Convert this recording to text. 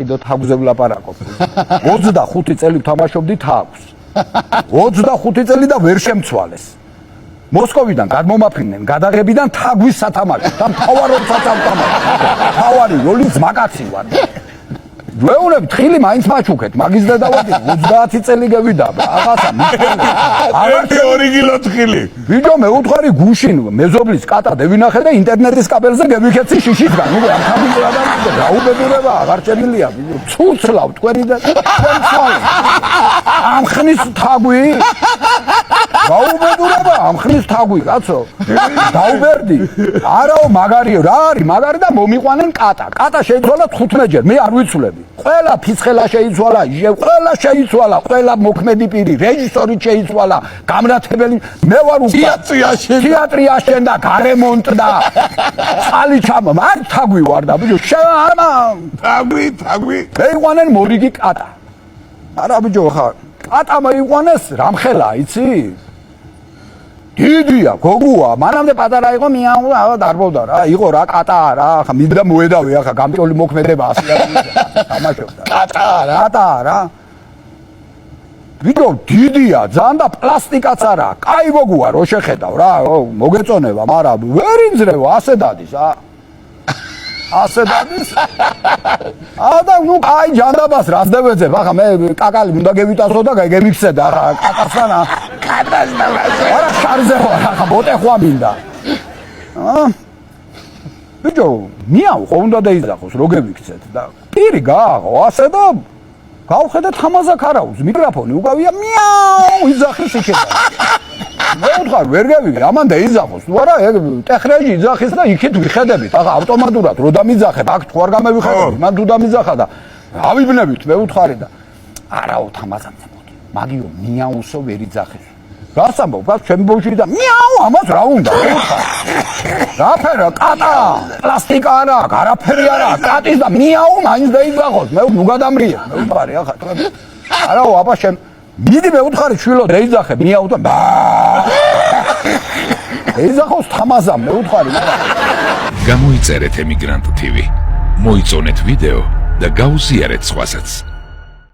კიდევ თაგვზე ვლაპარაკობ. 25 წელი ვთამაშობდი თაგვს. 25 წელი და ვერ შემცვალეს. მოსკოვიდან გადმომაფრინდნენ გადაღებიდან თაგვის სათამაშოდ და მთავარობსაც ავტომატი. თავარი როლის მაგაცი ვარ. ვეუბნები თხილი მაინც მაჩუქეთ მაგის დედავადი 30 წელი გევიდა რაღაცა მიხელი აღარ 2 კილო თხილი ვიდეო მე უთხარი გუშინ მეზობლის კატა დევინახე და ინტერნეტის კაბელზე გევიქეცი შიშისგან ნუ ამ თაბილა და გაუბედურება აღარ ჭერილია ცურცლავ თქვენი და ამ ხნის თაგვი გაუბედურება ამ ხნის თაგვი კაცო დაუბერდი არაო მაგარიო რა არის მაგარი და მომიყვანენ კატა შეიცვალა 15 ჯერ მე არ ვიცვლები ყველა ფიცხელა შეიცვალა ყველა შეიცვალა ყველა მოქმედი პირი რეჟისორი შეიცვალა გამრათებელი მე ვარ თეატრი აშენდა გარემონტდა წალი ჩამა არ თაგვი ვარ და ბიჭო შეამა თაგვი მეიყვანენ მორიგი კატა არა ბიჭო ხა კატა მეიყვანეს რამხელა იცი დიდია გოგოა მანამდე პატარა იყო მიაულა დარბოვდა რა იყო რა კატა რა ხა მინდა მოედავე ახლა გამჭოლი მოქმედება 100 თამაშობდა კატა რა ვიდეო დიდია ძალიან და პლასტიკაც არა კაი გოგოა რო შეხედავ რა მოგეწონება მაგრამ ვერ იძრევა ასე დადის ასე დადის და ნუ აი ჯანდაბას რას დავეძებ ახლა მე კაკალი უნდა გევიტასო და გემიქცედა ახლა კაკასთან არა შარზე ვარ ახლა ბოტე ხვა მინდა ბიჭო მიაუ ხო უნდა დაიზახოს რო გევიქცეთ და პირი გააღო ასე და გავხედეთ ამაზაკ არაუს მიკროფონი უკავია მიაუ იძახის იქება მე ვთქარ ვერ გავიგე ამან დაიზახოს თუ არა ეგ ტექნოლოგი იძახის და იქით ვიხედებით ახლა ავტომატურად რო დამიძახებ აქ თუ არ გამევიხედები მან თუ დამიძახა და ავიბნებით მე ვთქარი და არაო თამაზამზე მოდი მაგიო მიაუსო ვერ იძახეს რას ამბობ გას ჩემი ბოჭი და მიაუ ამას რა უნდა მე ვთქარ რაფერა კატა პლასტიკა არა არაფერი არა კატის და მიაუ მაინც დაიძახოს მე ნუ გადამრიე მე ვთქარი ახლა არაო აბა შენ მიდი მე ვთქარი შვილო დაიძახე მიაუ და ეიზახოს თამაზამ მე ვთქარი გამოიწერეთ ემიგრანტ TV მოიწონეთ ვიდეო და გაუზიარეთ სხვასაც